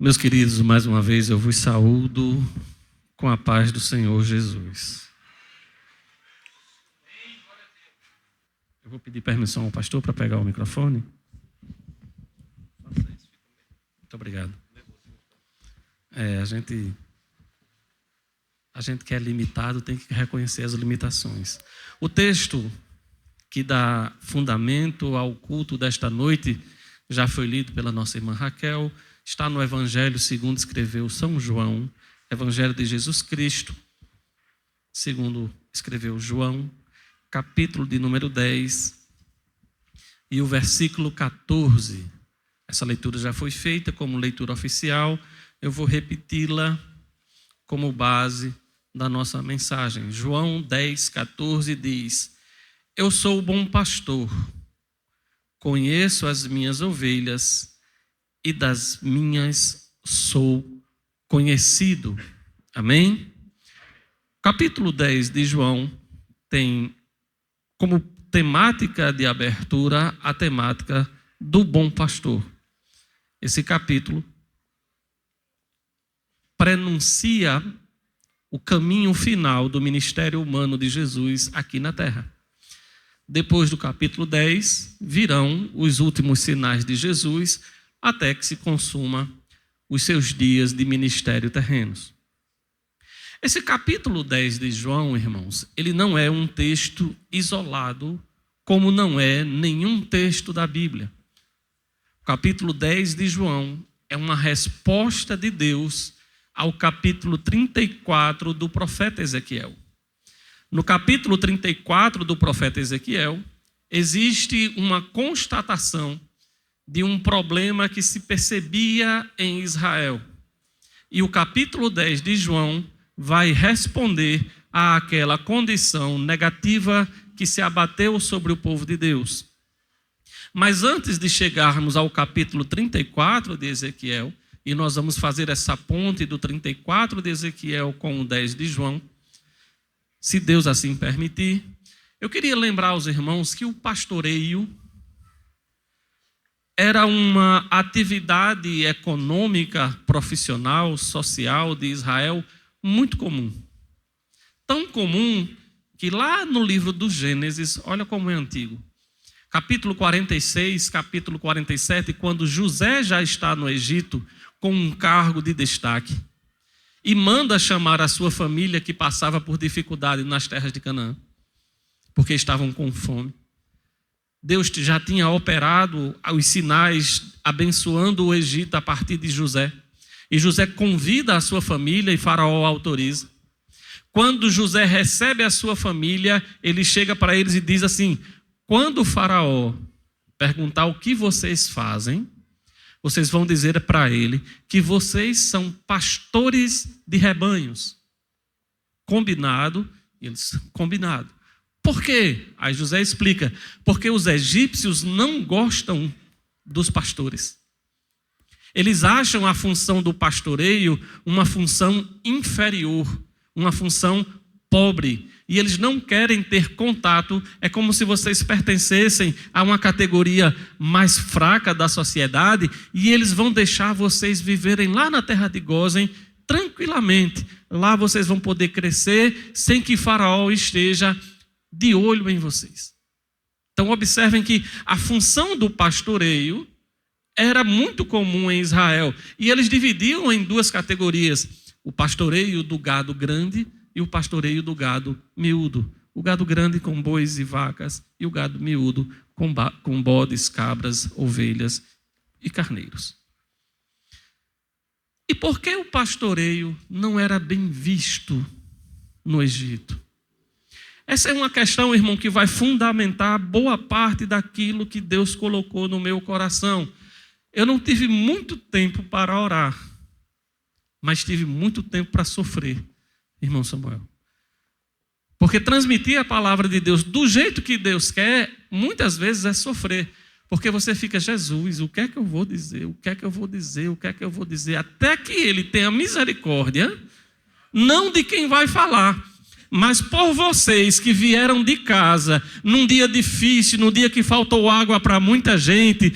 Meus queridos, mais uma vez eu vos saúdo com a paz do Senhor Jesus. Eu vou pedir permissão ao pastor para pegar o microfone. Muito obrigado. A gente que é limitado tem que reconhecer as limitações. O texto que dá fundamento ao culto desta noite já foi lido pela nossa irmã Raquel. Está no Evangelho segundo escreveu São João, Evangelho de Jesus Cristo, segundo escreveu João, capítulo de número 10 e o versículo 14. Essa leitura já foi feita como leitura oficial, eu vou repeti-la como base da nossa mensagem. João 10, 14 diz: Eu sou o bom pastor, conheço as minhas ovelhas e das minhas sou conhecido. Amém? Capítulo 10 de João tem como temática de abertura a temática do bom pastor. Esse capítulo prenuncia o caminho final do ministério humano de Jesus aqui na terra. Depois do capítulo 10, virão os últimos sinais de Jesus, até que se consuma os seus dias de ministério terrenos. Esse capítulo 10 de João, irmãos, ele não é um texto isolado, como não é nenhum texto da Bíblia. O capítulo 10 de João é uma resposta de Deus ao capítulo 34 do profeta Ezequiel. No capítulo 34 do profeta Ezequiel, existe uma constatação de um problema que se percebia em Israel. E o capítulo 10 de João vai responder àquela condição negativa que se abateu sobre o povo de Deus. Mas antes de chegarmos ao capítulo 34 de Ezequiel, e nós vamos fazer essa ponte do 34 de Ezequiel com o 10 de João, se Deus assim permitir, eu queria lembrar aos irmãos que o pastoreio era uma atividade econômica, profissional, social de Israel muito comum. Tão comum que lá no livro do Gênesis, olha como é antigo, capítulo 46, capítulo 47, quando José já está no Egito com um cargo de destaque e manda chamar a sua família que passava por dificuldade nas terras de Canaã, porque estavam com fome. Deus já tinha operado os sinais abençoando o Egito a partir de José. E José convida a sua família e Faraó autoriza. Quando José recebe a sua família, ele chega para eles e diz assim: quando o Faraó perguntar o que vocês fazem, vocês vão dizer para ele que vocês são pastores de rebanhos. Combinado? Eles, combinado. Por quê? Aí José explica: porque os egípcios não gostam dos pastores. Eles acham a função do pastoreio uma função inferior, uma função pobre. E eles não querem ter contato, é como se vocês pertencessem a uma categoria mais fraca da sociedade e eles vão deixar vocês viverem lá na terra de Gósen tranquilamente. Lá vocês vão poder crescer sem que Faraó esteja de olho em vocês. Então observem que a função do pastoreio era muito comum em Israel. E eles dividiam em duas categorias: o pastoreio do gado grande e o pastoreio do gado miúdo. O gado grande com bois e vacas e o gado miúdo com bodes, cabras, ovelhas e carneiros. E por que o pastoreio não era bem visto no Egito? Essa é uma questão, irmão, que vai fundamentar boa parte daquilo que Deus colocou no meu coração. Eu não tive muito tempo para orar, mas tive muito tempo para sofrer, irmão Samuel. Porque transmitir a palavra de Deus do jeito que Deus quer, muitas vezes é sofrer. Porque você fica: Jesus, o que é que eu vou dizer? O que é que eu vou dizer? O que é que eu vou dizer? Até que ele tenha misericórdia, não de quem vai falar, Mas por vocês que vieram de casa, num dia difícil, num dia que faltou água para muita gente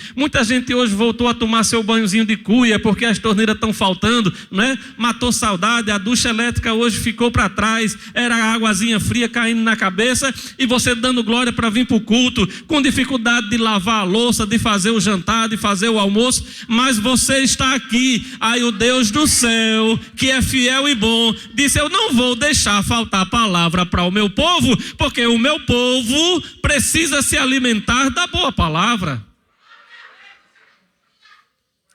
hoje voltou a tomar seu banhozinho de cuia, porque as torneiras estão faltando, né? Matou saudade, a ducha elétrica hoje ficou para trás, era a águazinha fria caindo na cabeça, e você dando glória para vir para o culto, com dificuldade de lavar a louça, de fazer o jantar, de fazer o almoço, mas você está aqui. Aí o Deus do céu, que é fiel e bom, disse: eu não vou deixar faltar palavra para o meu povo, porque o meu povo precisa se alimentar da boa palavra.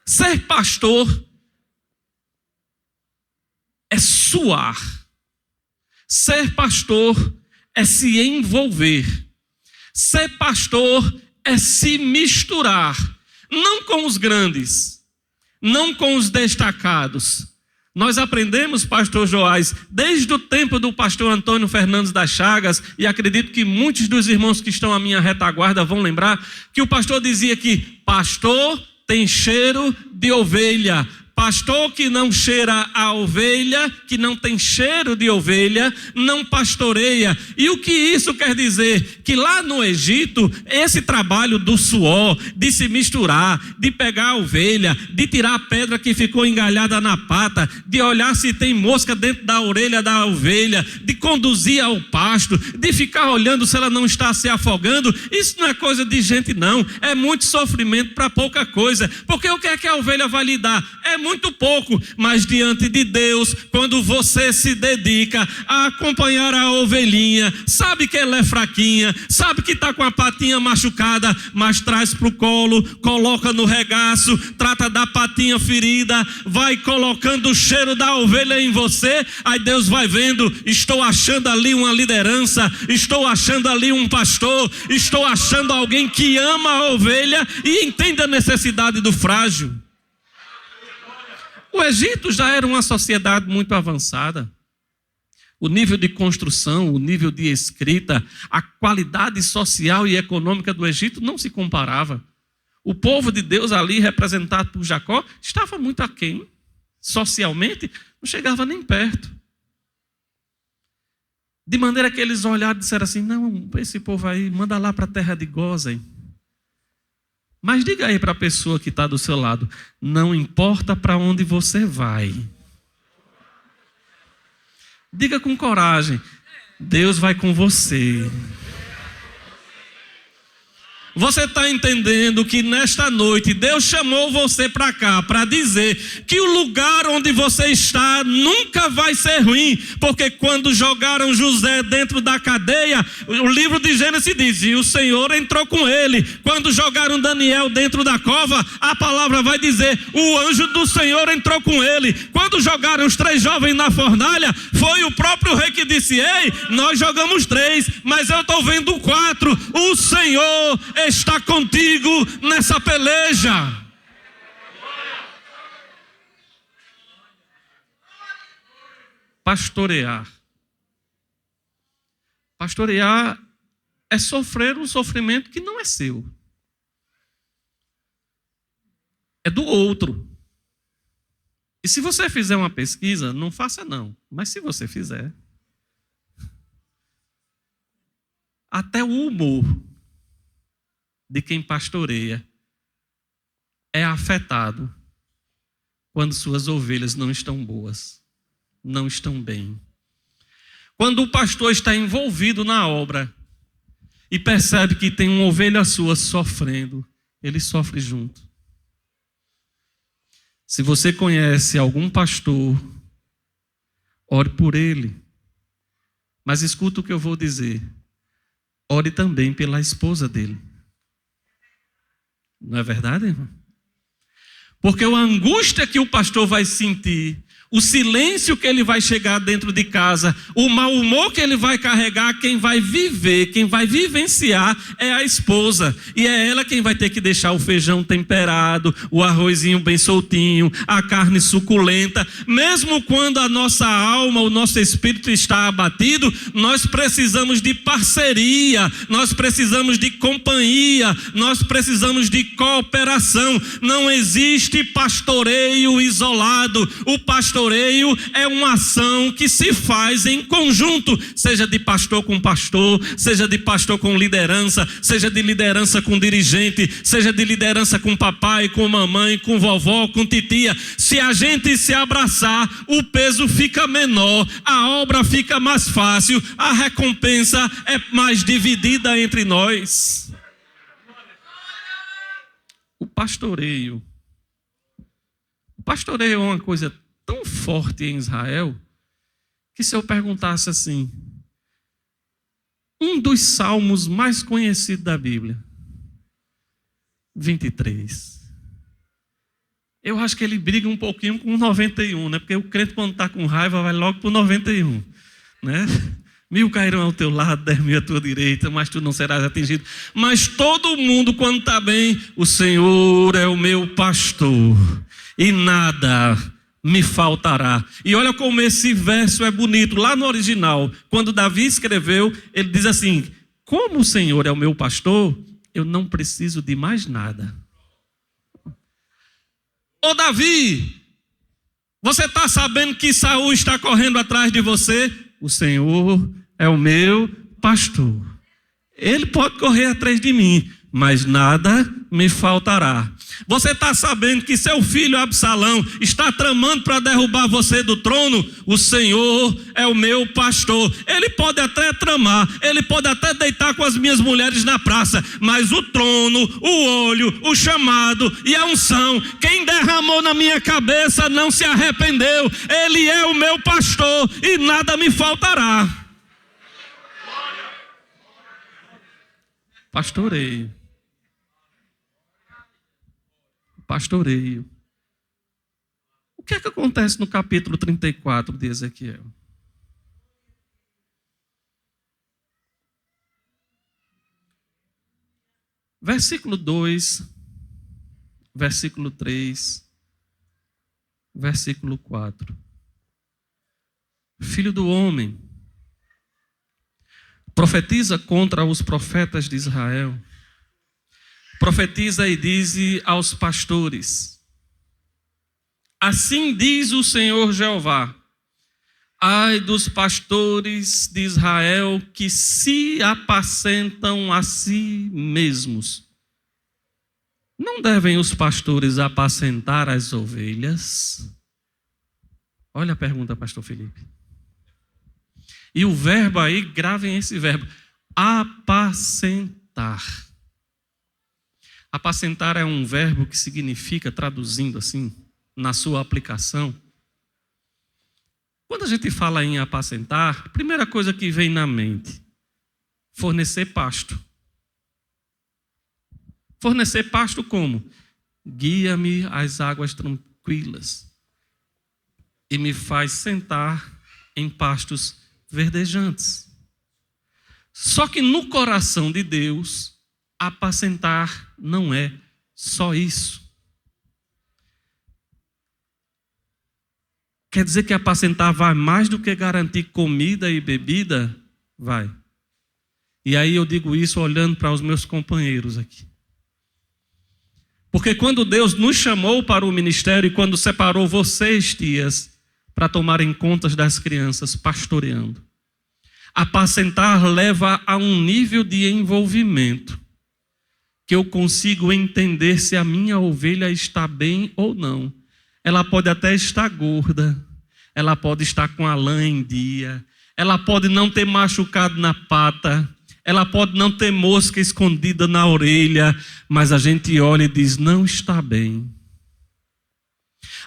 Ser pastor é suar. Ser pastor é se envolver. Ser pastor é se misturar, não com os grandes, não com os destacados. Nós aprendemos, pastor Joás, desde o tempo do pastor Antônio Fernandes das Chagas, e acredito que muitos dos irmãos que estão à minha retaguarda vão lembrar, que o pastor dizia que pastor tem cheiro de ovelha. Pastor que não cheira a ovelha, que não tem cheiro de ovelha, não pastoreia. E o que isso quer dizer? Que lá no Egito, esse trabalho do suor, de se misturar, de pegar a ovelha, de tirar a pedra que ficou engalhada na pata, de olhar se tem mosca dentro da orelha da ovelha, de conduzir ao pasto, de ficar olhando se ela não está se afogando, isso não é coisa de gente não, é muito sofrimento para pouca coisa, porque o que é que a ovelha vai lhe dar? É muito pouco, mas diante de Deus, quando você se dedica a acompanhar a ovelhinha, sabe que ela é fraquinha, sabe que está com a patinha machucada, mas traz para o colo, coloca no regaço, trata da patinha ferida, vai colocando o cheiro da ovelha em você, aí Deus vai vendo: estou achando ali uma liderança, estou achando ali um pastor, estou achando alguém que ama a ovelha e entende a necessidade do frágil. O Egito já era uma sociedade muito avançada. O nível de construção, o nível de escrita, a qualidade social e econômica do Egito não se comparava. O povo de Deus ali, representado por Jacó, estava muito aquém. Socialmente, não chegava nem perto. De maneira que eles olharam e disseram assim: não, esse povo aí, manda lá para a terra de Gósen. Mas diga aí para a pessoa que está do seu lado: não importa para onde você vai. Diga com coragem: Deus vai com você. Você está entendendo que nesta noite Deus chamou você para cá para dizer que o lugar onde você está nunca vai ser ruim, porque quando jogaram José dentro da cadeia, o livro de Gênesis diz: e o Senhor entrou com ele. Quando jogaram Daniel dentro da cova, a palavra vai dizer: o anjo do Senhor entrou com ele. Quando jogaram os 3 jovens na fornalha, foi o próprio rei que disse: ei, nós jogamos 3, mas eu estou vendo 4. O Senhor está contigo nessa peleja. Pastorear. Pastorear é sofrer um sofrimento que não é seu. É do outro. E se você fizer uma pesquisa, não faça não, mas se você fizer, até o humor de quem pastoreia é afetado quando suas ovelhas não estão boas, não estão bem. Quando o pastor está envolvido na obra e percebe que tem uma ovelha sua sofrendo, ele sofre junto. Se você conhece algum pastor, ore por ele. Mas escuta o que eu vou dizer. Ore também pela esposa dele. Não é verdade, irmão? Porque a angústia que o pastor vai sentir, o silêncio que ele vai chegar dentro de casa, o mau humor que ele vai carregar, quem vai viver, quem vai vivenciar é a esposa. E é ela quem vai ter que deixar o feijão temperado, o arrozinho bem soltinho, a carne suculenta. Mesmo quando a nossa alma, o nosso espírito está abatido, nós precisamos de parceria, nós precisamos de companhia, nós precisamos de cooperação. Não existe pastoreio isolado. O pastoreio é uma ação que se faz em conjunto, seja de pastor com pastor, seja de pastor com liderança, seja de liderança com dirigente, seja de liderança com papai, com mamãe, com vovó, com titia. Se a gente se abraçar, o peso fica menor, a obra fica mais fácil, a recompensa é mais dividida entre nós. O pastoreio é uma coisa tão forte em Israel, que se eu perguntasse assim, um dos salmos mais conhecidos da Bíblia, 23. Eu acho que ele briga um pouquinho com o 91, né? Porque o crente, quando está com raiva, vai logo para o 91, né? 1000 cairão ao teu lado, 10.000 à tua direita, mas tu não serás atingido. Mas todo mundo, quando está bem, o Senhor é o meu pastor e nada me faltará. E olha como esse verso é bonito. Lá no original, quando Davi escreveu, ele diz assim: como o Senhor é o meu pastor, eu não preciso de mais nada. Ô Davi, você está sabendo que Saul está correndo atrás de você? O Senhor é o meu pastor. Ele pode correr atrás de mim, mas nada me faltará. Você está sabendo que seu filho Absalão está tramando para derrubar você do trono? O Senhor é o meu pastor. Ele pode até tramar, ele pode até deitar com as minhas mulheres na praça, mas o trono, o olho, o chamado e a unção, quem derramou na minha cabeça não se arrependeu. Ele é o meu pastor e nada me faltará. Pastoreio. O que é que acontece no capítulo 34 de Ezequiel? Versículo 2, versículo 3, versículo 4. Filho do homem, profetiza contra os profetas de Israel. Profetiza e diz aos pastores: assim diz o Senhor Jeová: ai dos pastores de Israel que se apacentam a si mesmos. Não devem os pastores apacentar as ovelhas? Olha a pergunta, pastor Felipe. E o verbo aí, gravem esse verbo: apacentar. Apacentar é um verbo que significa, traduzindo assim, na sua aplicação, quando a gente fala em apacentar, a primeira coisa que vem na mente, fornecer pasto. Fornecer pasto como? Guia-me às águas tranquilas e me faz sentar em pastos verdejantes. Só que no coração de Deus, apacentar não é só isso. Quer dizer que apacentar vai mais do que garantir comida e bebida? Vai. E aí eu digo isso olhando para os meus companheiros aqui. Porque quando Deus nos chamou para o ministério e quando separou vocês, tias, para tomarem contas das crianças, pastoreando, apacentar leva a um nível de envolvimento que eu consigo entender se a minha ovelha está bem ou não. Ela pode até estar gorda, ela pode estar com a lã em dia, ela pode não ter machucado na pata, ela pode não ter mosca escondida na orelha, mas a gente olha e diz: não está bem.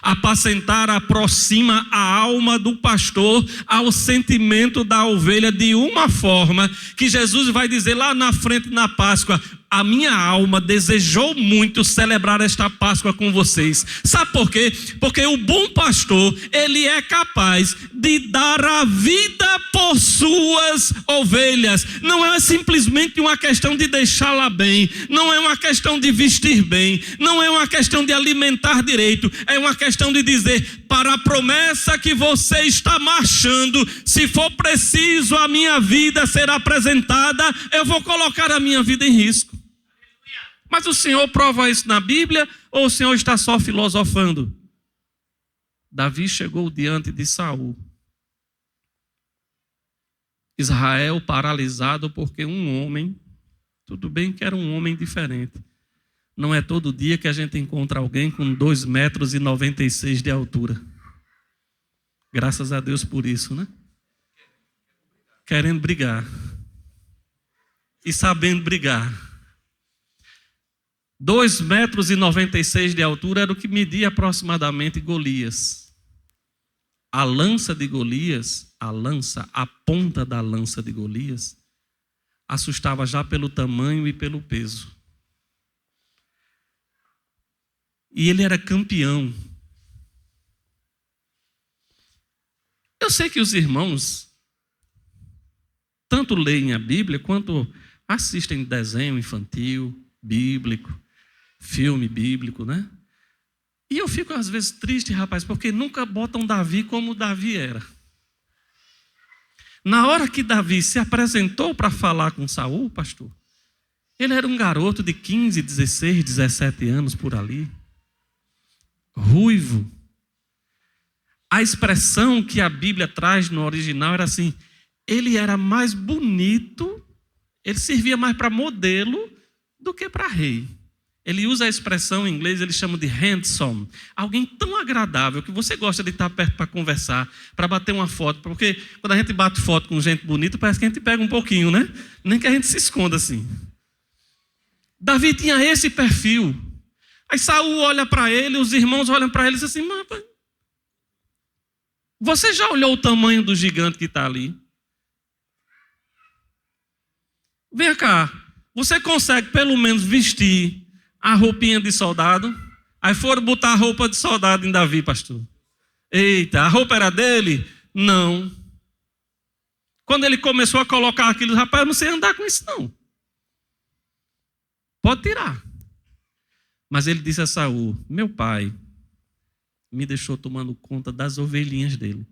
Apacentar aproxima a alma do pastor ao sentimento da ovelha de uma forma que Jesus vai dizer lá na frente na Páscoa: A minha alma desejou muito celebrar esta Páscoa com vocês. Sabe por quê? Porque o bom pastor, ele é capaz de dar a vida por suas ovelhas. Não é simplesmente uma questão de deixá-la bem, não é uma questão de vestir bem, não é uma questão de alimentar direito, é uma questão de dizer: para a promessa que você está marchando, se for preciso a minha vida ser apresentada, eu vou colocar a minha vida em risco. Mas o Senhor prova isso na Bíblia ou o Senhor está só filosofando? Davi chegou diante de Saul. Israel paralisado porque um homem, tudo bem que era um homem diferente. Não é todo dia que a gente encontra alguém com 2,96 metros de altura. Graças a Deus por isso, né? Querendo brigar. E sabendo brigar. 2,96 metros de altura era o que media aproximadamente Golias. A lança de Golias, a ponta da lança de Golias, assustava já pelo tamanho e pelo peso. E ele era campeão. Eu sei que os irmãos tanto leem a Bíblia quanto assistem desenho infantil, bíblico, filme bíblico, né? E eu fico às vezes triste, rapaz, porque nunca botam Davi como Davi era. Na hora que Davi se apresentou para falar com Saul, pastor, ele era um garoto de 15, 16, 17 anos por ali. Ruivo. A expressão que a Bíblia traz no original era assim: ele era mais bonito, ele servia mais para modelo do que para rei. Ele usa a expressão em inglês, ele chama de handsome. Alguém tão agradável que você gosta de estar perto para conversar, para bater uma foto. Porque quando a gente bate foto com gente bonita, parece que a gente pega um pouquinho, né? Nem que a gente se esconda assim. Davi tinha esse perfil. Aí Saul olha para ele, os irmãos olham para ele e dizem assim: mas você já olhou o tamanho do gigante que está ali? Vem cá, você consegue pelo menos vestir a roupinha de soldado? Aí foram botar a roupa de soldado em Davi, pastor. Eita, a roupa era dele? Não. Quando ele começou a colocar aquilo, rapaz, eu não sei andar com isso não. Pode tirar. Mas ele disse a Saul: meu pai me deixou tomando conta das ovelhinhas dele.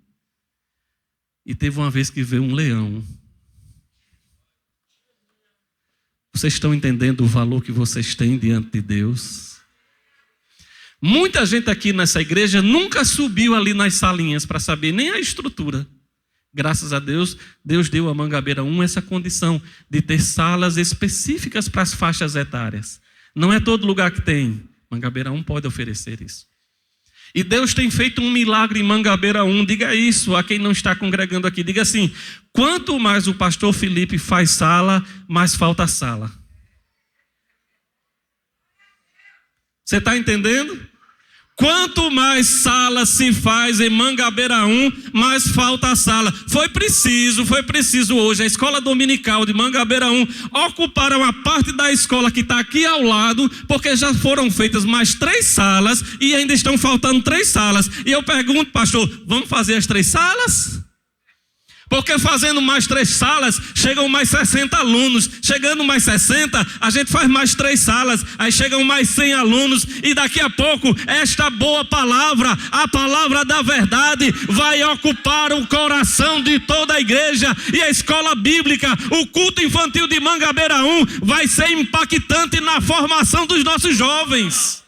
E teve uma vez que veio um leão. Vocês estão entendendo o valor que vocês têm diante de Deus? Muita gente aqui nessa igreja nunca subiu ali nas salinhas para saber nem a estrutura. Graças a Deus, Deus deu a Mangabeira 1 essa condição de ter salas específicas para as faixas etárias. Não é todo lugar que tem. Mangabeira 1 pode oferecer isso. E Deus tem feito um milagre em Mangabeira 1. Diga isso a quem não está congregando aqui. Diga assim: quanto mais o pastor Felipe faz sala, mais falta sala. Você está entendendo? Quanto mais sala se faz em Mangabeira 1, mais falta a sala. Foi preciso hoje a escola dominical de Mangabeira 1 ocupar uma parte da escola que está aqui ao lado, porque já foram feitas mais 3 salas e ainda estão faltando 3 salas. E eu pergunto, pastor, vamos fazer as 3 salas? Porque fazendo mais 3 salas, chegam mais 60 alunos. Chegando mais 60, a gente faz mais 3 salas. Aí chegam mais 100 alunos. E daqui a pouco, esta boa palavra, a palavra da verdade, vai ocupar o coração de toda a igreja. E a escola bíblica, o culto infantil de Mangabeira 1, vai ser impactante na formação dos nossos jovens.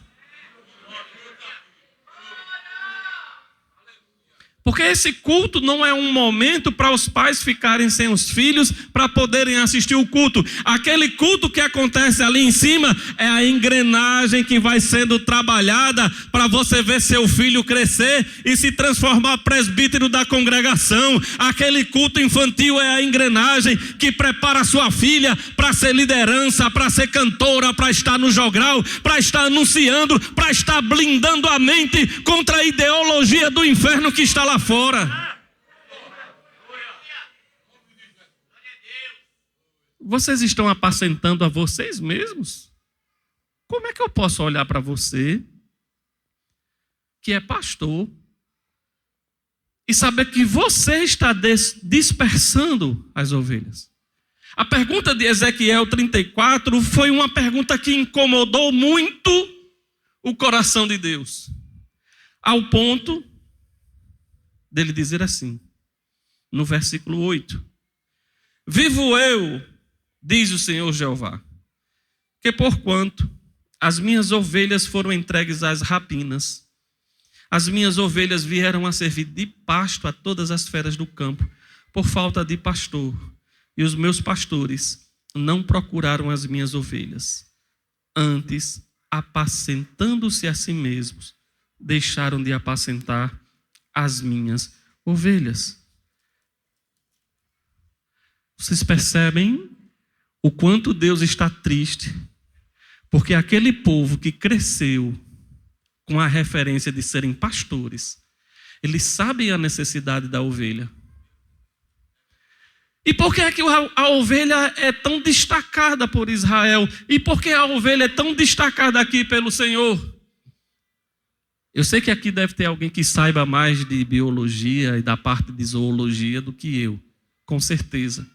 Porque esse culto não é um momento para os pais ficarem sem os filhos para poderem assistir o culto. Aquele culto que acontece ali em cima é a engrenagem que vai sendo trabalhada para você ver seu filho crescer e se transformar presbítero da congregação. Aquele culto infantil é a engrenagem que prepara sua filha para ser liderança, para ser cantora, para estar no jogral, para estar anunciando, para estar blindando a mente contra a ideologia do inferno que está lá fora. Vocês estão apacentando a vocês mesmos? Como é que eu posso olhar para você, que é pastor, e saber que você está dispersando as ovelhas? A pergunta de Ezequiel 34 foi uma pergunta que incomodou muito o coração de Deus, ao ponto dele dizer assim, no versículo 8: Vivo eu, diz o Senhor Jeová, que porquanto as minhas ovelhas foram entregues às rapinas, as minhas ovelhas vieram a servir de pasto a todas as feras do campo, por falta de pastor, e os meus pastores não procuraram as minhas ovelhas. Antes, apacentando-se a si mesmos, deixaram de apacentar as minhas ovelhas. Vocês percebem o quanto Deus está triste, porque aquele povo que cresceu com a referência de serem pastores, eles sabem a necessidade da ovelha. E por que é que a ovelha é tão destacada por Israel? E por que a ovelha é tão destacada aqui pelo Senhor? Eu sei que aqui deve ter alguém que saiba mais de biologia e da parte de zoologia do que eu, com certeza.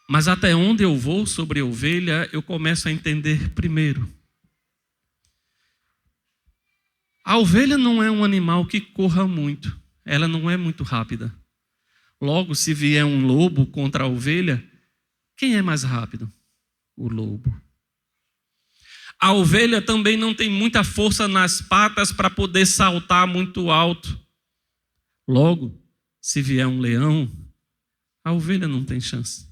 Mas até onde eu vou sobre ovelha, eu começo a entender primeiro. A ovelha não é um animal que corra muito, ela não é muito rápida. Logo, se vier um lobo contra a ovelha, quem é mais rápido? O lobo. A ovelha também não tem muita força nas patas para poder saltar muito alto. Logo, se vier um leão, a ovelha não tem chance.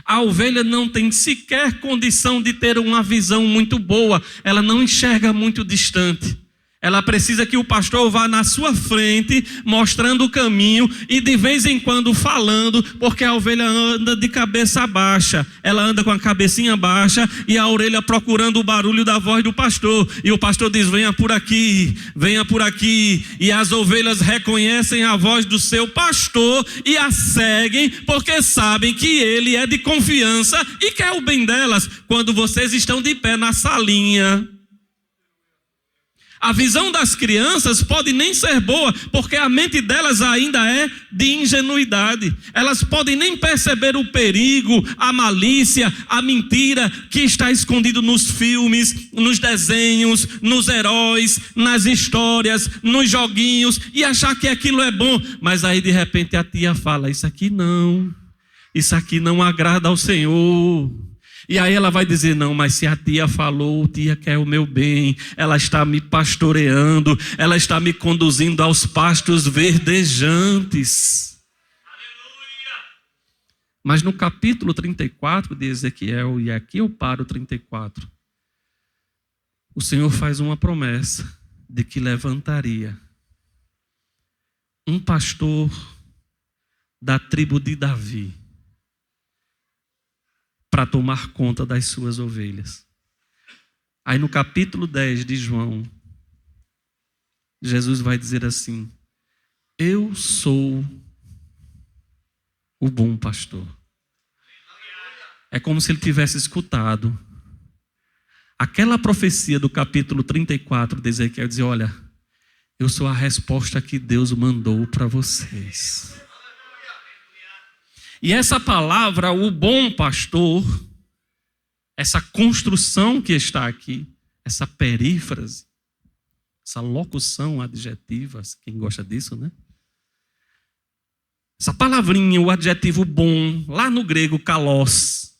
A ovelha não tem sequer condição de ter uma visão muito boa, ela não enxerga muito distante. Ela precisa que o pastor vá na sua frente, mostrando o caminho e de vez em quando falando, porque a ovelha anda de cabeça baixa. Ela anda com a cabecinha baixa e a orelha procurando o barulho da voz do pastor. E o pastor diz, venha por aqui, venha por aqui. E as ovelhas reconhecem a voz do seu pastor e a seguem, porque sabem que ele é de confiança e quer o bem delas. Quando vocês estão de pé na salinha, a visão das crianças pode nem ser boa, porque a mente delas ainda é de ingenuidade. Elas podem nem perceber o perigo, a malícia, a mentira que está escondido nos filmes, nos desenhos, nos heróis, nas histórias, nos joguinhos, e achar que aquilo é bom. Mas aí de repente a tia fala, isso aqui não agrada ao Senhor. E aí ela vai dizer, não, mas se a tia falou, a tia quer o meu bem, ela está me pastoreando, ela está me conduzindo aos pastos verdejantes. Aleluia! Mas no capítulo 34 de Ezequiel, e aqui eu paro 34, o Senhor faz uma promessa de que levantaria um pastor da tribo de Davi, para tomar conta das suas ovelhas. Aí no capítulo 10 de João, Jesus vai dizer assim, eu sou o bom pastor. É como se ele tivesse escutado aquela profecia do capítulo 34 de Ezequiel, dizer, olha, eu sou a resposta que Deus mandou para vocês. E essa palavra, o bom pastor, essa construção que está aqui, essa perífrase, essa locução adjetiva, quem gosta disso, né? Essa palavrinha, o adjetivo bom, lá no grego, kalos,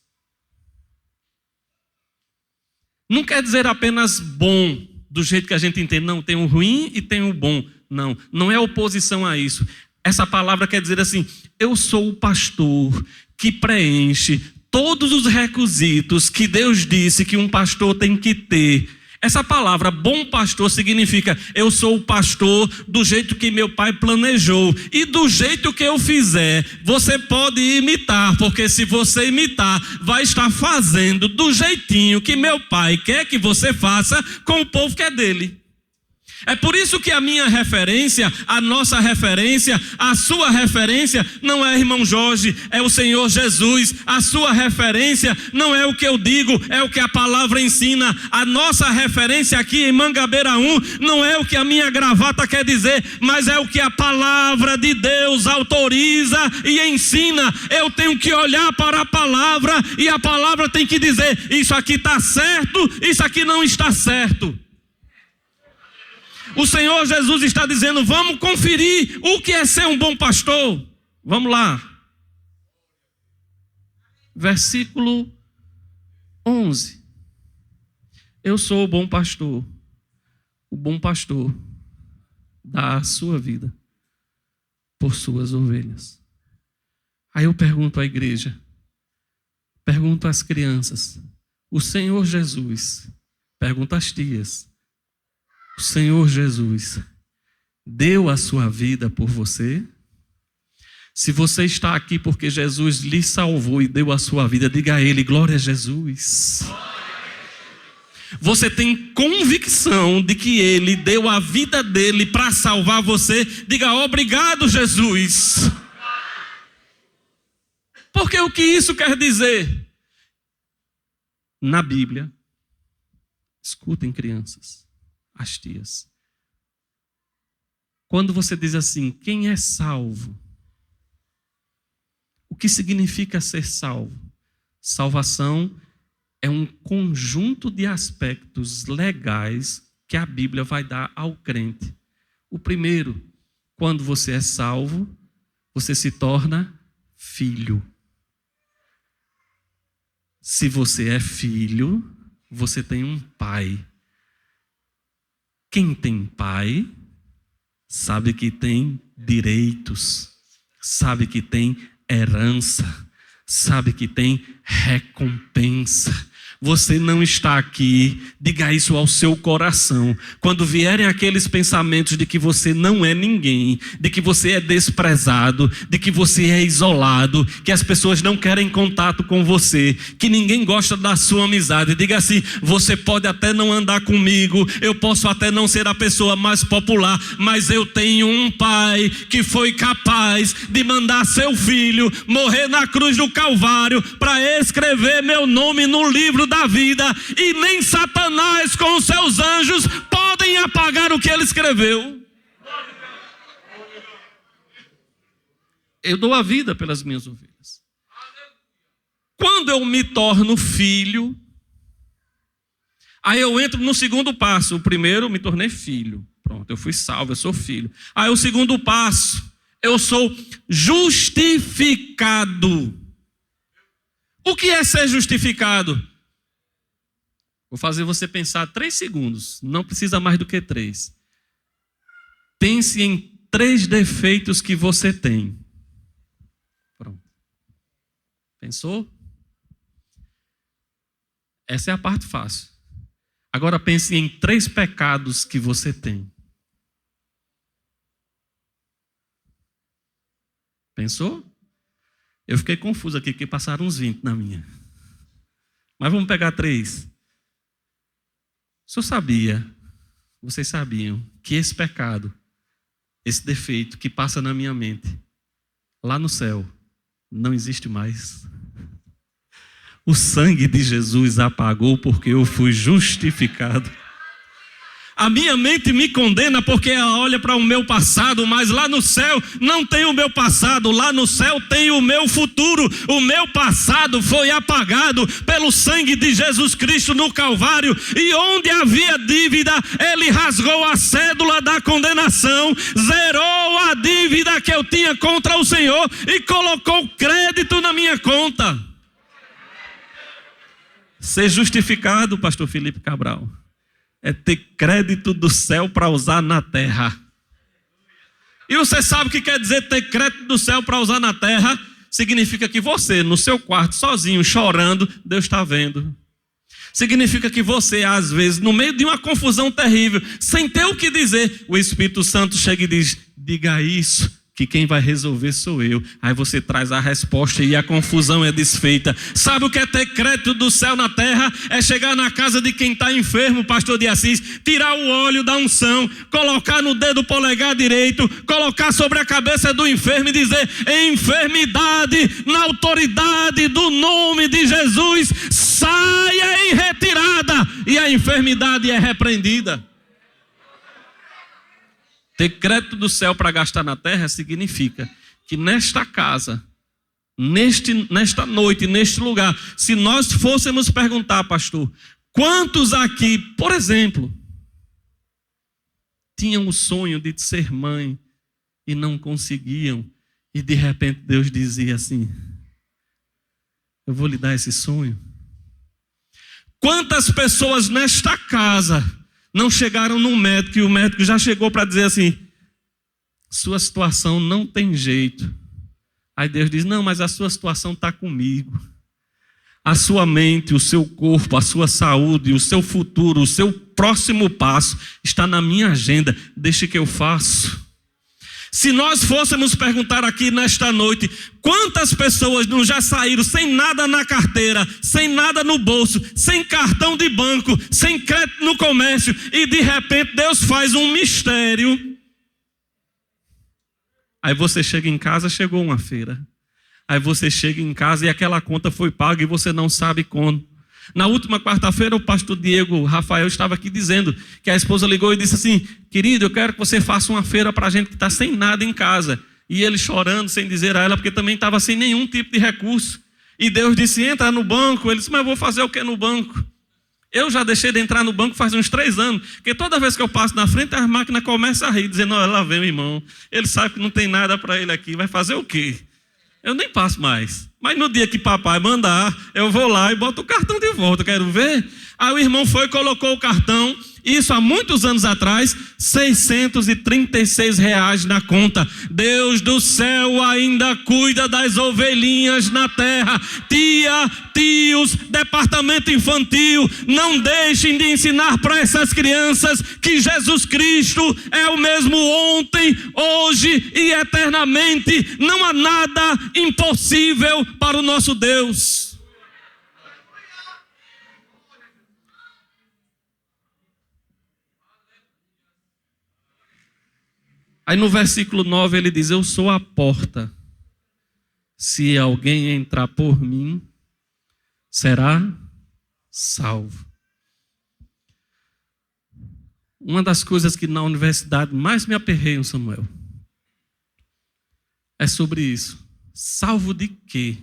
não quer dizer apenas bom, do jeito que a gente entende, não, tem o ruim e tem o bom. Não, não é oposição a isso. Essa palavra quer dizer assim, eu sou o pastor que preenche todos os requisitos que Deus disse que um pastor tem que ter. Essa palavra, bom pastor, significa, eu sou o pastor do jeito que meu pai planejou. E do jeito que eu fizer, você pode imitar, porque se você imitar, vai estar fazendo do jeitinho que meu pai quer que você faça com o povo que é dele. É por isso que a minha referência, a nossa referência, a sua referência não é irmão Jorge, é o Senhor Jesus. A sua referência não é o que eu digo, é o que a palavra ensina. A nossa referência aqui em Mangabeira 1 não é o que a minha gravata quer dizer, mas é o que a palavra de Deus autoriza e ensina. Eu tenho que olhar para a palavra e a palavra tem que dizer: isso aqui está certo, isso aqui não está certo. O Senhor Jesus está dizendo: vamos conferir o que é ser um bom pastor. Vamos lá. Versículo 11. Eu sou o bom pastor. O bom pastor dá a sua vida por suas ovelhas. Aí eu pergunto à igreja, pergunto às crianças, o Senhor Jesus, pergunto às tias, o Senhor Jesus deu a sua vida por você? Se você está aqui porque Jesus lhe salvou e deu a sua vida, diga a Ele: glória a Jesus. Você tem convicção de que Ele deu a vida dele para salvar você? Diga: obrigado, Jesus. Porque o que isso quer dizer? Na Bíblia, escutem, crianças, as tias, quando você diz assim, quem é salvo? O que significa ser salvo? Salvação é um conjunto de aspectos legais que a Bíblia vai dar ao crente. O primeiro, quando você é salvo, você se torna filho. Se você é filho, você tem um pai. Quem tem pai, sabe que tem direitos, sabe que tem herança, sabe que tem recompensa. Você não está aqui, diga isso ao seu coração. Quando vierem aqueles pensamentos de que você não é ninguém, de que você é desprezado, de que você é isolado, que as pessoas não querem contato com você, que ninguém gosta da sua amizade, diga assim: você pode até não andar comigo, eu posso até não ser a pessoa mais popular, mas eu tenho um pai que foi capaz de mandar seu filho morrer na cruz do Calvário para escrever meu nome no livro da vida, e nem Satanás com os seus anjos podem apagar o que ele escreveu. Eu dou a vida pelas minhas ovelhas. Quando eu me torno filho, aí eu entro no segundo passo. O primeiro, me tornei filho. Pronto, eu fui salvo, eu sou filho. Aí o segundo passo, eu sou justificado. O que é ser justificado? Vou fazer você pensar 3 segundos, não precisa mais do que 3. Pense em 3 defeitos que você tem. Pronto. Pensou? Essa é a parte fácil. Agora pense em 3 pecados que você tem. Pensou? Eu fiquei confuso aqui, porque passaram uns 20 na minha. Mas vamos pegar 3. O senhor sabia, vocês sabiam, que esse pecado, esse defeito que passa na minha mente, lá no céu, não existe mais? O sangue de Jesus apagou porque eu fui justificado. A minha mente me condena porque ela olha para o meu passado, mas lá no céu não tem o meu passado, lá no céu tem o meu futuro. O meu passado foi apagado pelo sangue de Jesus Cristo no Calvário, e onde havia dívida, Ele rasgou a cédula da condenação, zerou a dívida que eu tinha contra o Senhor e colocou crédito na minha conta. Ser justificado, pastor Felipe Cabral, é ter crédito do céu para usar na terra. E você sabe o que quer dizer ter crédito do céu para usar na terra? Significa que você, no seu quarto, sozinho, chorando, Deus está vendo. Significa que você, às vezes, no meio de uma confusão terrível, sem ter o que dizer, o Espírito Santo chega e diz: diga isso, que quem vai resolver sou eu. Aí você traz a resposta e a confusão é desfeita. Sabe o que é ter crédito do céu na terra? É chegar na casa de quem está enfermo, pastor de Assis, tirar o óleo da unção, colocar no dedo polegar direito, colocar sobre a cabeça do enfermo e dizer: enfermidade, na autoridade do nome de Jesus, saia em retirada, e a enfermidade é repreendida. Ter crédito do céu para gastar na terra significa que nesta casa, nesta noite, neste lugar, se nós fôssemos perguntar, pastor, quantos aqui, por exemplo, tinham o sonho de ser mãe e não conseguiam, e de repente Deus dizia assim: eu vou lhe dar esse sonho. Quantas pessoas nesta casa não chegaram no médico e o médico já chegou para dizer assim: sua situação não tem jeito. Aí Deus diz: não, mas a sua situação está comigo. A sua mente, o seu corpo, a sua saúde, o seu futuro, o seu próximo passo está na minha agenda. Deixe que eu faço. Se nós fôssemos perguntar aqui nesta noite, quantas pessoas não já saíram sem nada na carteira, sem nada no bolso, sem cartão de banco, sem crédito no comércio, e de repente Deus faz um mistério. Aí você chega em casa, chegou uma feira. Aí você chega em casa e aquela conta foi paga e você não sabe quando. Na última quarta-feira, o pastor Diego Rafael estava aqui dizendo que a esposa ligou e disse assim: querido, eu quero que você faça uma feira para a gente que está sem nada em casa. E ele chorando, sem dizer a ela, porque também estava sem nenhum tipo de recurso. E Deus disse: entra no banco. Ele disse: mas eu vou fazer o que no banco? Eu já deixei de entrar no banco faz uns 3 anos, porque toda vez que eu passo na frente, as máquinas começam a rir, dizendo: olha, lá vem o irmão, ele sabe que não tem nada para ele aqui, vai fazer o quê? Eu nem passo mais. Mas no dia que papai mandar, eu vou lá e boto o cartão de volta, quero ver. Aí o irmão foi e colocou o cartão, isso há muitos anos atrás, R$636 na conta. Deus do céu ainda cuida das ovelhinhas na terra. Tia, tios, departamento infantil, não deixem de ensinar para essas crianças que Jesus Cristo é o mesmo ontem, hoje e eternamente. Não há nada impossível para o nosso Deus. Aí no versículo 9 ele diz: eu sou a porta. Se alguém entrar por mim, será salvo. Uma das coisas que na universidade mais me aperreiam, Samuel, é sobre isso. Salvo de quê?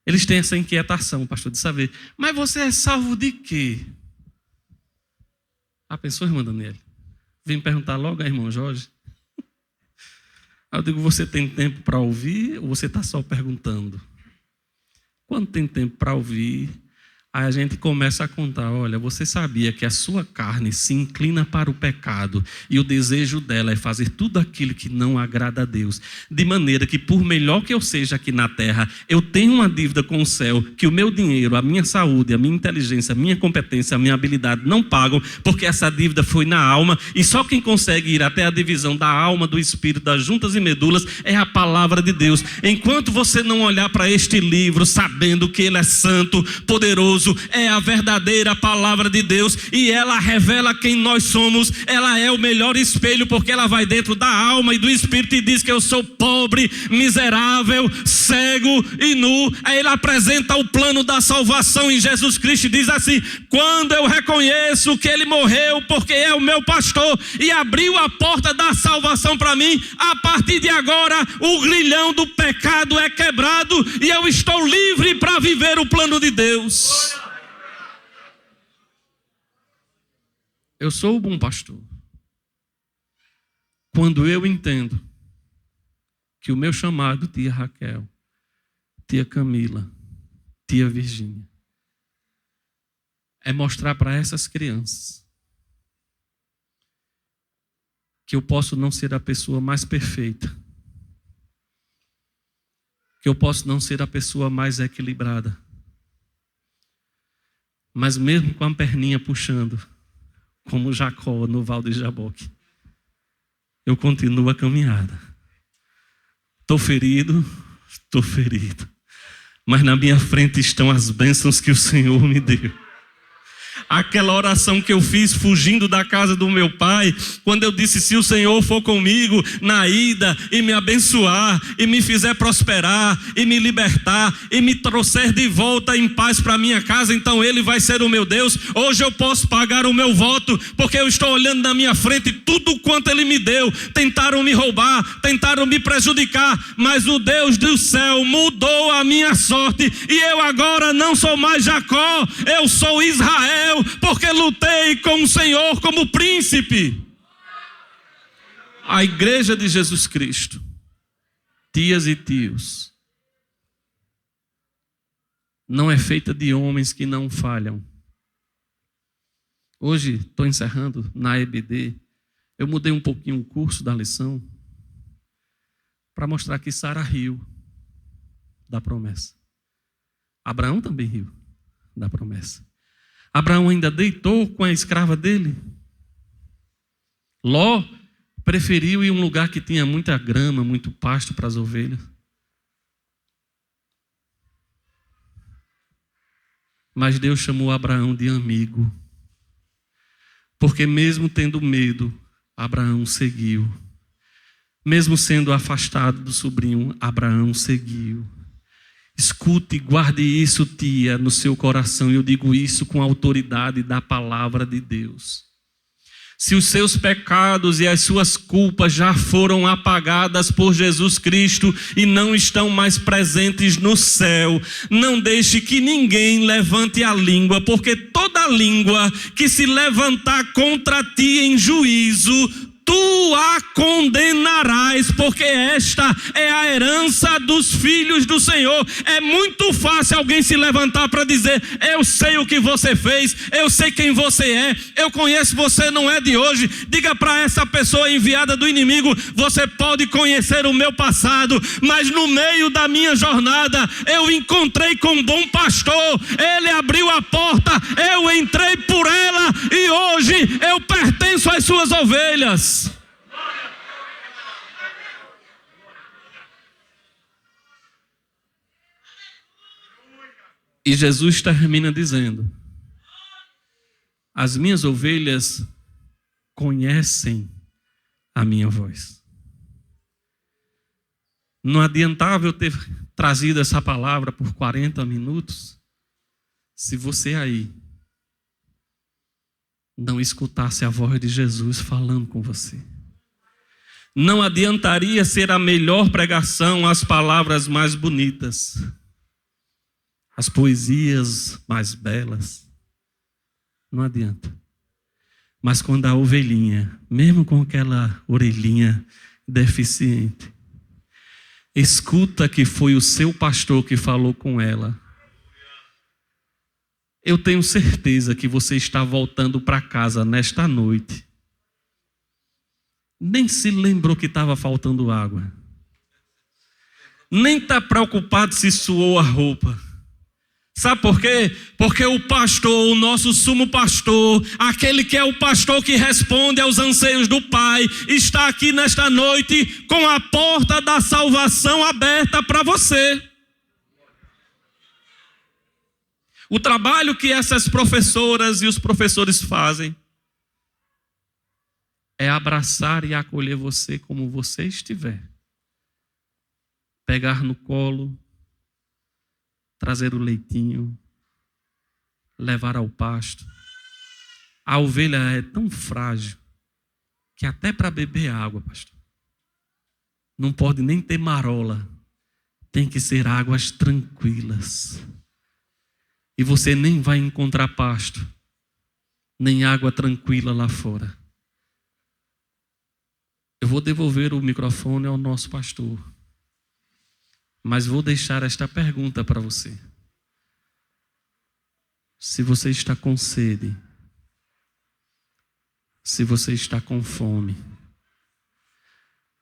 Eles têm essa inquietação, pastor, de saber: mas você é salvo de quê? A pessoa, irmã Daniela, vem perguntar logo a irmão Jorge. Aí eu digo: você tem tempo para ouvir ou você está só perguntando? Quando tem tempo para ouvir, aí a gente começa a contar: olha, você sabia que a sua carne se inclina para o pecado e o desejo dela é fazer tudo aquilo que não agrada a Deus, de maneira que por melhor que eu seja aqui na terra, eu tenho uma dívida com o céu que o meu dinheiro, a minha saúde, a minha inteligência, a minha competência, a minha habilidade não pagam, porque essa dívida foi na alma, e só quem consegue ir até a divisão da alma, do espírito, das juntas e medulas é a palavra de Deus. Enquanto você não olhar para este livro sabendo que ele é santo, poderoso, é a verdadeira palavra de Deus, e ela revela quem nós somos, ela é o melhor espelho, porque ela vai dentro da alma e do espírito e diz que eu sou pobre, miserável, cego e nu. Aí ele apresenta o plano da salvação em Jesus Cristo e diz assim: quando eu reconheço que ele morreu porque é o meu pastor e abriu a porta da salvação para mim, a partir de agora o grilhão do pecado é quebrado e eu estou livre para viver o plano de Deus. Eu sou o bom pastor quando eu entendo que o meu chamado, tia Raquel, tia Camila, tia Virgínia, é mostrar para essas crianças que eu posso não ser a pessoa mais perfeita, que eu posso não ser a pessoa mais equilibrada, mas mesmo com a perninha puxando, como Jacó no Val de Jaboque, eu continuo a caminhada. Estou ferido, mas na minha frente estão as bênçãos que o Senhor me deu. Aquela oração que eu fiz fugindo da casa do meu pai, quando eu disse: se o Senhor for comigo na ida e me abençoar, e me fizer prosperar, e me libertar, e me trouxer de volta em paz para minha casa, então Ele vai ser o meu Deus. Hoje eu posso pagar o meu voto, porque eu estou olhando na minha frente tudo quanto Ele me deu. Tentaram me roubar, tentaram me prejudicar, mas o Deus do céu mudou a minha sorte, e eu agora não sou mais Jacó, eu sou Israel, porque lutei com o Senhor como príncipe. A igreja de Jesus Cristo, tias e tios, não é feita de homens que não falham. Hoje, estou encerrando na EBD, eu mudei um pouquinho o curso da lição para mostrar que Sara riu da promessa. Abraão também riu da promessa. Abraão ainda deitou com a escrava dele. Ló preferiu ir a um lugar que tinha muita grama, muito pasto para as ovelhas. Mas Deus chamou Abraão de amigo. Porque mesmo tendo medo, Abraão seguiu. Mesmo sendo afastado do sobrinho, Abraão seguiu. Escute e guarde isso, tia, no seu coração. Eu digo isso com a autoridade da palavra de Deus. Se os seus pecados e as suas culpas já foram apagadas por Jesus Cristo e não estão mais presentes no céu, não deixe que ninguém levante a língua, porque toda língua que se levantar contra ti em juízo, tu a condenarás, porque esta é a herança dos filhos do Senhor. É muito fácil alguém se levantar para dizer: eu sei o que você fez, eu sei quem você é, eu conheço você, não é de hoje. Diga para essa pessoa enviada do inimigo: você pode conhecer o meu passado, mas no meio da minha jornada eu encontrei com um bom pastor, ele abriu a porta, eu entrei por ela e hoje eu pertenço às suas ovelhas. E Jesus termina dizendo: as minhas ovelhas conhecem a minha voz. Não adiantava eu ter trazido essa palavra por 40 minutos se você aí não escutasse a voz de Jesus falando com você. Não adiantaria ser a melhor pregação, as palavras mais bonitas, as poesias mais belas. Não adianta. Mas quando a ovelhinha, mesmo com aquela orelhinha deficiente, escuta que foi o seu pastor que falou com ela, eu tenho certeza que você está voltando para casa nesta noite. Nem se lembrou que estava faltando água. Nem está preocupado se suou a roupa. Sabe por quê? Porque o pastor, o nosso sumo pastor, aquele que é o pastor que responde aos anseios do Pai, está aqui nesta noite com a porta da salvação aberta para você. O trabalho que essas professoras e os professores fazem é abraçar e acolher você como você estiver. Pegar no colo, trazer o leitinho, levar ao pasto. A ovelha é tão frágil que até para beber água, pastor, não pode nem ter marola. Tem que ser águas tranquilas. E você nem vai encontrar pasto, nem água tranquila lá fora. Eu vou devolver o microfone ao nosso pastor, mas vou deixar esta pergunta para você. Se você está com sede, se você está com fome,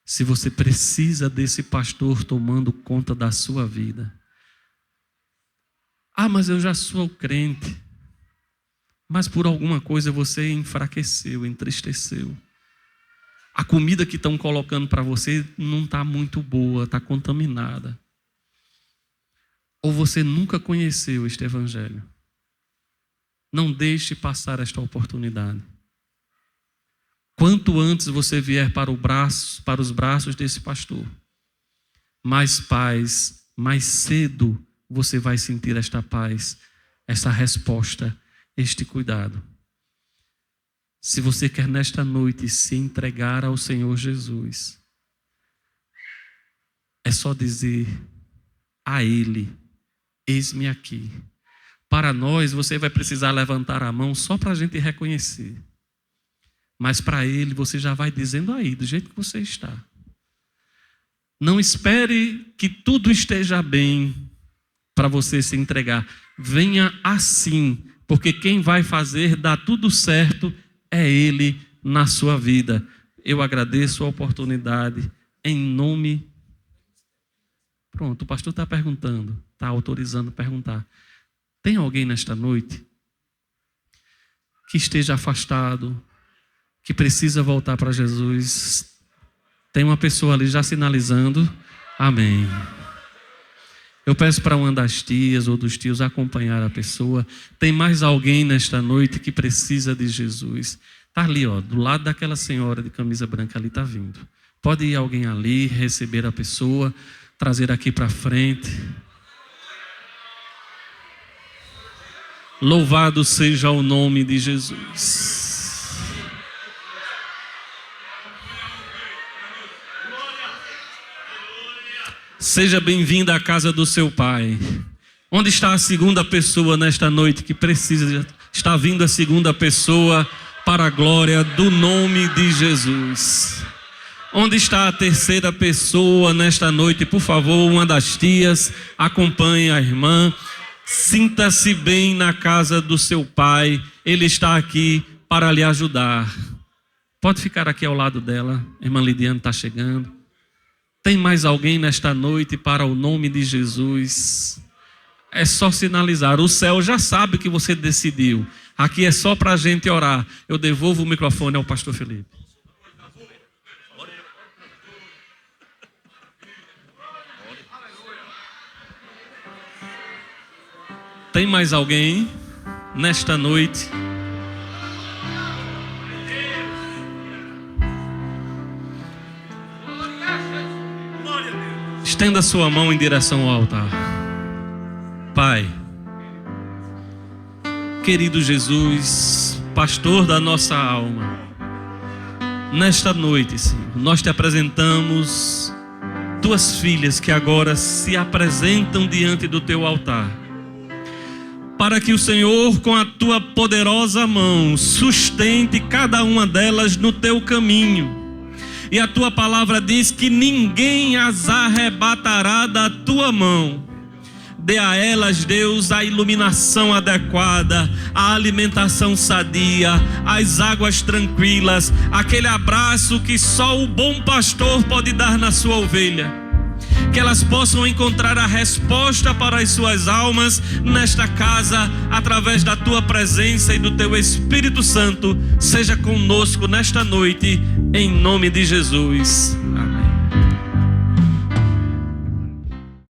se você precisa desse pastor tomando conta da sua vida. Ah, mas eu já sou crente. Mas por alguma coisa você enfraqueceu, entristeceu. A comida que estão colocando para você não está muito boa, está contaminada. Ou você nunca conheceu este evangelho. Não deixe passar esta oportunidade. Quanto antes você vier para os braços desse pastor, mais paz, mais cedo você vai sentir esta paz, essa resposta, este cuidado. Se você quer nesta noite se entregar ao Senhor Jesus, é só dizer a Ele: eis-me aqui. Para nós, você vai precisar levantar a mão só para a gente reconhecer. Mas para Ele, você já vai dizendo aí, do jeito que você está. Não espere que tudo esteja bem para você se entregar. Venha assim, porque quem vai fazer dar tudo certo é Ele na sua vida. Eu agradeço a oportunidade em nome... Pronto, o pastor está perguntando, está autorizando perguntar. Tem alguém nesta noite que esteja afastado, que precisa voltar para Jesus? Tem uma pessoa ali já sinalizando. Amém. Eu peço para uma das tias ou dos tios acompanhar a pessoa. Tem mais alguém nesta noite que precisa de Jesus? Está ali, ó, do lado daquela senhora de camisa branca ali, está vindo. Pode ir alguém ali, receber a pessoa, trazer aqui para frente. Louvado seja o nome de Jesus. Seja bem-vinda à casa do seu Pai. Onde está a segunda pessoa nesta noite que precisa? Está vindo a segunda pessoa para a glória do nome de Jesus. Onde está a terceira pessoa nesta noite? Por favor, uma das tias, acompanhe a irmã. Sinta-se bem na casa do seu Pai. Ele está aqui para lhe ajudar. Pode ficar aqui ao lado dela. A irmã Lidiane está chegando. Tem mais alguém nesta noite para o nome de Jesus? É só sinalizar. O céu já sabe que você decidiu. Aqui é só para a gente orar. Eu devolvo o microfone ao pastor Felipe. Tem mais alguém nesta noite? Estenda sua mão em direção ao altar. Pai, querido Jesus, pastor da nossa alma, nesta noite, Senhor, nós te apresentamos tuas filhas que agora se apresentam diante do teu altar, para que o Senhor, com a tua poderosa mão, sustente cada uma delas no teu caminho. E a tua palavra diz que ninguém as arrebatará da tua mão. Dê a elas, Deus, a iluminação adequada, a alimentação sadia, as águas tranquilas, aquele abraço que só o bom pastor pode dar na sua ovelha. Que elas possam encontrar a resposta para as suas almas nesta casa, através da tua presença e do teu Espírito Santo. Seja conosco nesta noite, em nome de Jesus.